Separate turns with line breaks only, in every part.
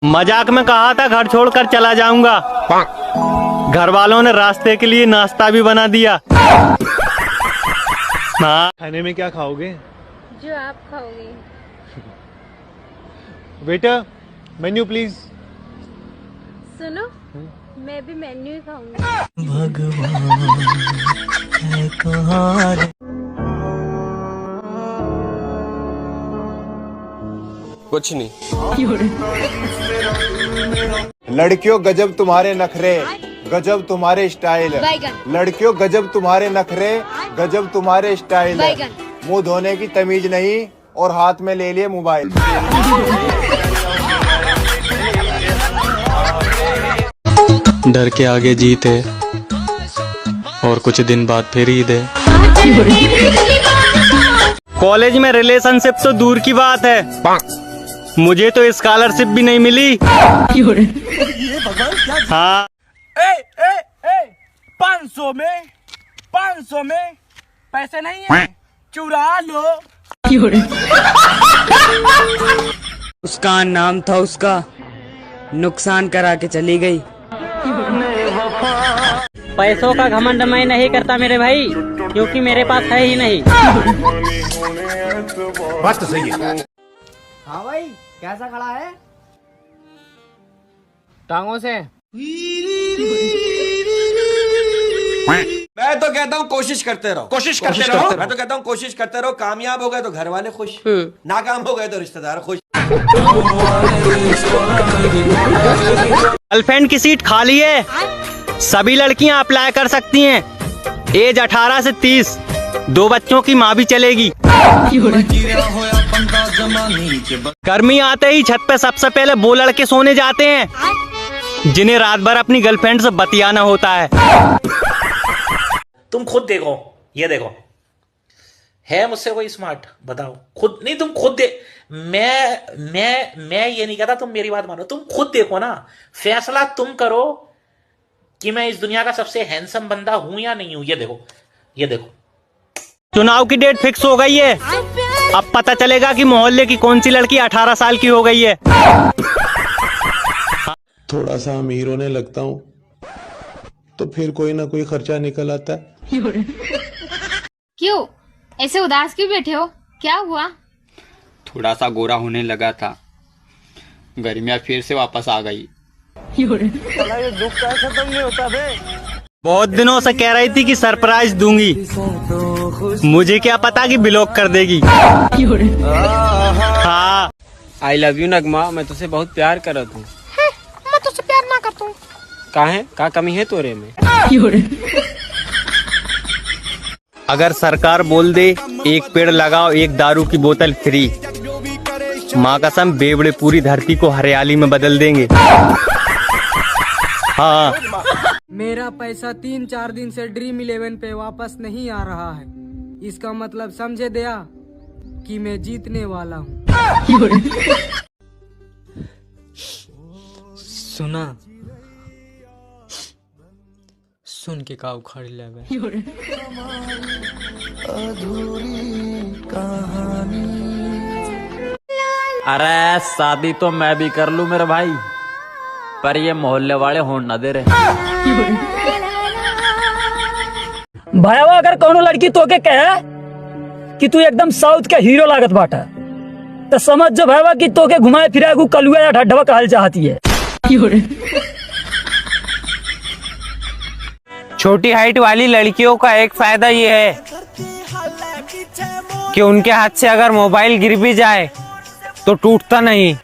मजाक में कहा था घर छोड़कर चला जाऊंगा। घर वालों ने रास्ते के लिए नाश्ता भी बना दिया। हाँ।
खाने में क्या खाओगे?
जो आप खाओगे।
Waiter, menu please.
सुनो, मैं भी मेन्यू ही खाऊंगी।
भगवान है कहाँ?
कुछ नहीं।
लड़कियों गजब तुम्हारे नखरे, गजब तुम्हारे स्टाइल है। लड़कियों गजब तुम्हारे नखरे, गजब तुम्हारे स्टाइल है। मुंह धोने की तमीज नहीं और हाथ में ले लिए मोबाइल।
डर के आगे जीत है और कुछ दिन बाद फिर ईद है।
कॉलेज में रिलेशनशिप तो दूर की बात है, मुझे तो स्कॉलरशिप भी नहीं मिली। हाँ।
500 में पैसे नहीं है, चुरा लो।
उसका नाम था, उसका नुकसान करा के चली गई।
पैसों का घमंड मैं नहीं करता मेरे भाई, क्योंकि मेरे पास है ही नहीं।
बात तो सही है।
हाँ भाई, कैसा खड़ा है? टांगों से।
मैं तो कहता हूँ कोशिश करते रहो, कोशिश करते रहो। मैं तो कहता हूँ कोशिश करते रहो। कामयाब हो गए तो घर वाले खुश, नाकाम हो गए तो रिश्तेदार खुश।
गर्लफ्रेंड की सीट खाली है, सभी लड़कियां अप्लाई कर सकती हैं। एज 18 से 30, 2 बच्चों की माँ भी चलेगी। गर्मी आते ही छत पे सबसे पहले वो लड़के सोने जाते हैं जिन्हें रात भर अपनी गर्लफ्रेंड से बतियाना होता है।
तुम खुद देखो, ये देखो, है मुझसे कोई स्मार्ट? बताओ खुद। नहीं, तुम खुद दे। मैं ये नहीं कहता, तुम मेरी बात मानो। तुम खुद देखो ना, फैसला तुम करो कि मैं इस दुनिया का सबसे हैंडसम बंदा हूं या नहीं हूं। ये देखो, ये देखो।
चुनाव की डेट फिक्स हो गई है, अब पता चलेगा कि मोहल्ले की कौन सी लड़की 18 साल की हो गई है।
थोड़ा सा अमीर होने लगता हूँ तो फिर कोई ना कोई खर्चा निकल आता है।
क्यों ऐसे उदास क्यों बैठे हो? क्या हुआ?
थोड़ा सा गोरा होने लगा था, गर्मियाँ फिर से वापस आ गई।
ये दुख का खत्म नहीं होता बे।
बहुत दिनों से कह रही थी कि सरप्राइज दूंगी, मुझे क्या पता कि ब्लॉक कर देगी। हाँ।
आई लव यू नगमा, मैं तुझसे बहुत प्यार करत हूँ।
मैं तुझसे प्यार ना करता हूँ।
का कमी है तोरे में?
अगर सरकार बोल दे एक पेड़ लगाओ एक दारू की बोतल फ्री, माँ कसम बेवड़े पूरी धरती को हरियाली में बदल देंगे। हाँ।
मेरा पैसा 3-4 दिन से ड्रीम 11 पे वापस नहीं आ रहा है, इसका मतलब समझे दया कि मैं जीतने वाला हूँ।
सुन के का उखाड़ लेवे।
अरे शादी तो मैं भी कर लूं मेरे भाई, पर ये मोहल्ले वाले होने ना दे रहे।
भैया अगर कोनो लड़की तोके कहे कि तू एकदम साउथ के हीरो लागत बाटा, तो समझ जो भैया कि तोके घुमाए फिराए को कलुआ या ढड्ढवा कहल चाहती है।
छोटी हाइट वाली लड़कियों का एक फायदा ये है कि उनके हाथ से अगर मोबाइल गिर भी जाए तो टूटता नहीं।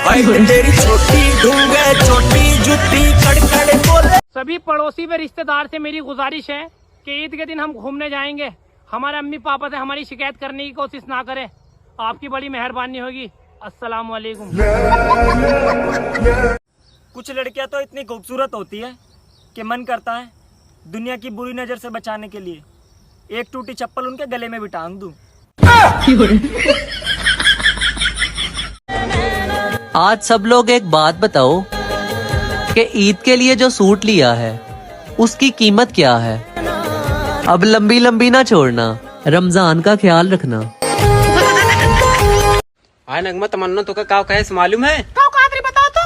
सभी पड़ोसी व रिश्तेदार से मेरी गुजारिश है कि ईद के दिन हम घूमने जाएंगे। हमारे अम्मी पापा से हमारी शिकायत करने की कोशिश ना करें, आपकी बड़ी मेहरबानी होगी। अस्सलाम वालेकुम।
कुछ लड़कियां तो इतनी खूबसूरत होती है कि मन करता है दुनिया की बुरी नजर से बचाने के लिए एक टूटी चप्पल उनके गले में भी टांग दूं।
आज सब लोग एक बात बताओ कि ईद के लिए जो सूट लिया है उसकी कीमत क्या है? अब लंबी लंबी ना छोड़ना, रमजान का ख्याल रखना।
नगमा तमन्ना तो का काव कहे मालूम है?
बताओ तो।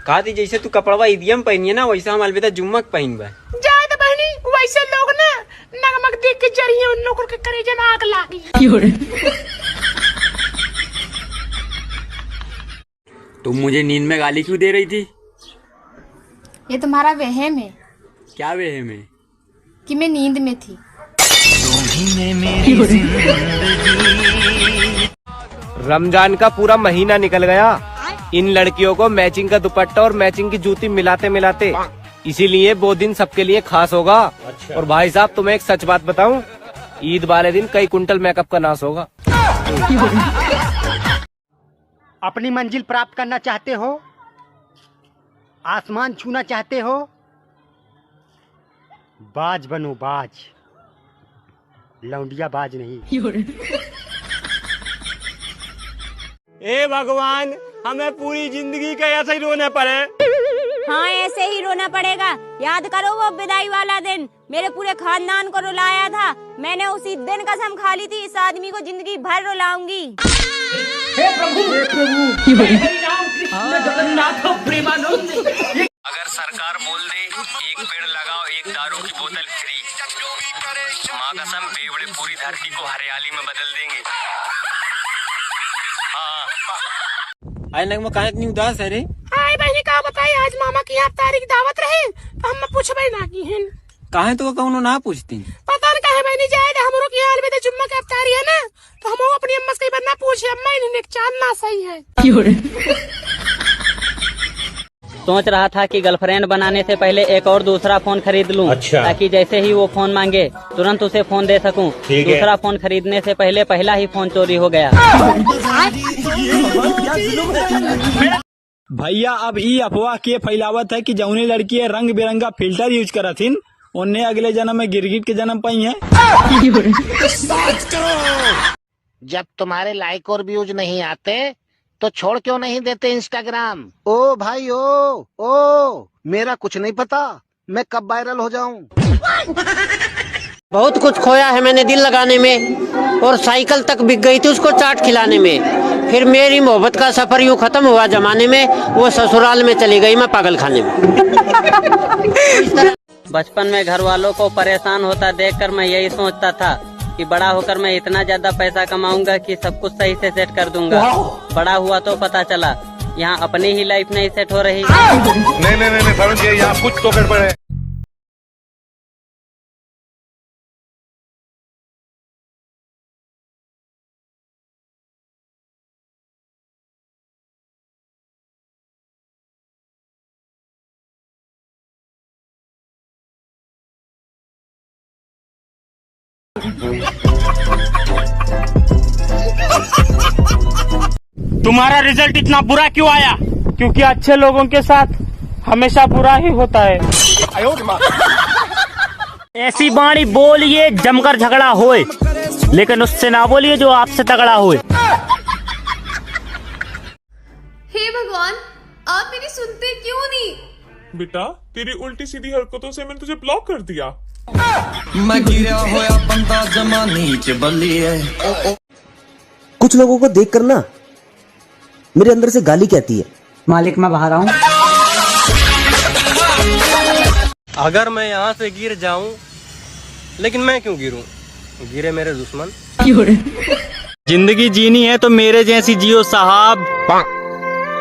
कहा थी जैसे तू कपड़वा ईदियम पहनी है ना वैसे हम अलविदा जुम्मक पहन बा।
जात बहनी वैसे लोग ना नमक देख के जरिए उन लोगों के करेजे में आग लागी।
तुम मुझे नींद में गाली क्यों दे रही थी?
ये तुम्हारा वहम है
क्या वहम है?
कि मैं नींद में थी।
रमजान का पूरा महीना निकल गया, इन लड़कियों को मैचिंग का दुपट्टा और मैचिंग की जूती मिलाते मिलाते, इसीलिए वो दिन सबके लिए खास होगा। और भाई साहब तुम्हें एक सच बात बताऊं, ईद वाले दिन कई कुंटल मेकअप का नाश होगा।
अपनी मंजिल प्राप्त करना चाहते हो, आसमान छूना चाहते हो, बाज बनो बाज, लौंडिया बाज नहीं। ए भगवान, हमें पूरी जिंदगी का ऐसे ही रोना पड़े।
हाँ ऐसे ही रोना पड़ेगा। याद करो वो विदाई वाला दिन, मेरे पूरे खानदान को रुलाया था। मैंने उसी दिन कसम खा ली थी इस आदमी को जिंदगी भर रुलाऊंगी।
हे प्रभु, हे प्रभु, हे राम कृष्ण जगन्नाथ प्रेमानंद।
अगर सरकार बोल दे एक पेड़ लगाओ एक दारू की बोतल फ्री, माँ कसम बेवड़े पूरी धरती को हरियाली में बदल देंगे।
आज नगमा कहाँ इतनी उदास है रे?
हाय बहनी का बताई, आज मामा की यहाँ तारीख दावत रहे तो हम पूछबे ना की हैं।
कहाँ तो कौनो ना पूछती?
पता नहीं कहे बहनी जाए हमरो की हाल में तो जुम्मा का अफ्तारी है ना, तो हम अपनी अम्मा से ना पूछे, अम्मा इन्हें चांद ना सही है।
सोच रहा था कि गर्लफ्रेंड बनाने से पहले एक और दूसरा फोन खरीद लूं, ताकि जैसे ही वो फोन मांगे तुरंत उसे फोन दे सकूं। दूसरा फोन खरीदने से पहले पहला ही फोन चोरी हो गया।
भैया अब ई अफवाह के फैलावत है कि जौने लड़की है रंग बिरंगा फिल्टर यूज करा थीन, उन्हें अगले जन्म में गिरगिट के जन्म पाई है।
जब तुम्हारे लाइक और व्यूज नहीं आते तो छोड़ क्यों नहीं देते इंस्टाग्राम? ओ भाई ओ मेरा कुछ नहीं पता मैं कब वायरल हो जाऊं। बहुत कुछ खोया है मैंने दिल लगाने में, और साइकिल तक बिक गई थी उसको चाट खिलाने में। फिर मेरी मोहब्बत का सफर यूं खत्म हुआ जमाने में, वो ससुराल में चली गई मैं पागल खाने में।
बचपन में घर वालों को परेशान होता देखकर मैं यही सोचता था कि बड़ा होकर मैं इतना ज्यादा पैसा कमाऊंगा कि सब कुछ सही से सेट कर दूंगा। बड़ा हुआ तो पता चला यहाँ अपनी ही लाइफ नहीं सेट हो रही।
नहीं समझिए, यहाँ कुछ तो गड़बड़ है।
तुम्हारा रिजल्ट इतना बुरा क्यों आया? क्योंकि अच्छे लोगों के साथ हमेशा बुरा ही होता है। ऐसी बाणी बोलिए जमकर झगड़ा होए, लेकिन उससे ना बोलिए जो आपसे तगड़ा होए।
हे भगवान, आप मेरी सुनते क्यों नहीं?
बेटा तेरी उल्टी सीधी हरकतों से मैंने तुझे ब्लॉक कर दिया।
मैं गिरा होया बंदा जमानी च बल्ली है।
कुछ लोगों को देख कर ना मेरे अंदर से गाली कहती है,
मालिक मैं बाहर आऊं।
अगर मैं यहाँ से गिर जाऊं, लेकिन मैं क्यों गिरूं? गिरे मेरे दुश्मन। जिंदगी जीनी है तो मेरे जैसी जियो साहब।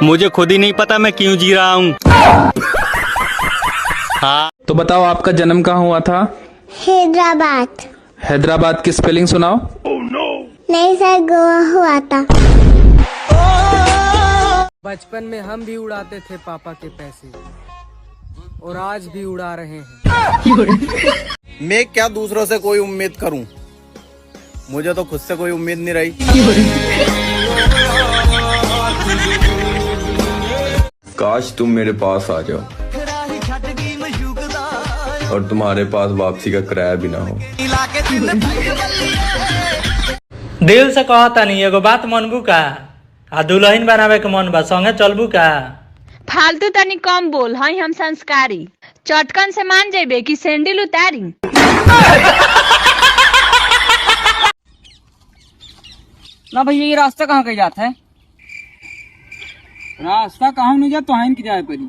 मुझे खुद ही नहीं पता मैं क्यों जी रहा हूँ। हाँ
तो बताओ आपका जन्म कहाँ हुआ था?
हैदराबाद।
हैदराबाद की स्पेलिंग सुनाओ।
नहीं सर, गोवा हुआ था।
बचपन में हम भी उड़ाते थे पापा के पैसे, और आज भी उड़ा रहे हैं।
मैं क्या दूसरों से कोई उम्मीद करूं, मुझे तो खुद से कोई उम्मीद नहीं रही।
काश तुम मेरे पास आ जाओ और तुम्हारे पास वापसी का किराया भी ना हो।
दिल से कहता नहीं, एगो बात मनबू का? आ दुल्हन बनावे के मन बा, संगे चलबू का?
फालतू तनी कम बोल, हई हम संस्कारी। चटकन से मान जेबे कि सैंडल उतारी।
ना भैया ये रास्ता कहाँ कहीं जाता है?
रास्ता कहाँ नहीं जा तो हाइन की जाए परी।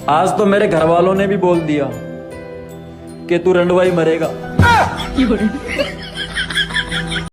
आज तो मेरे घर वालों ने भी बोल दिया कि तू रंडवाई मरेगा।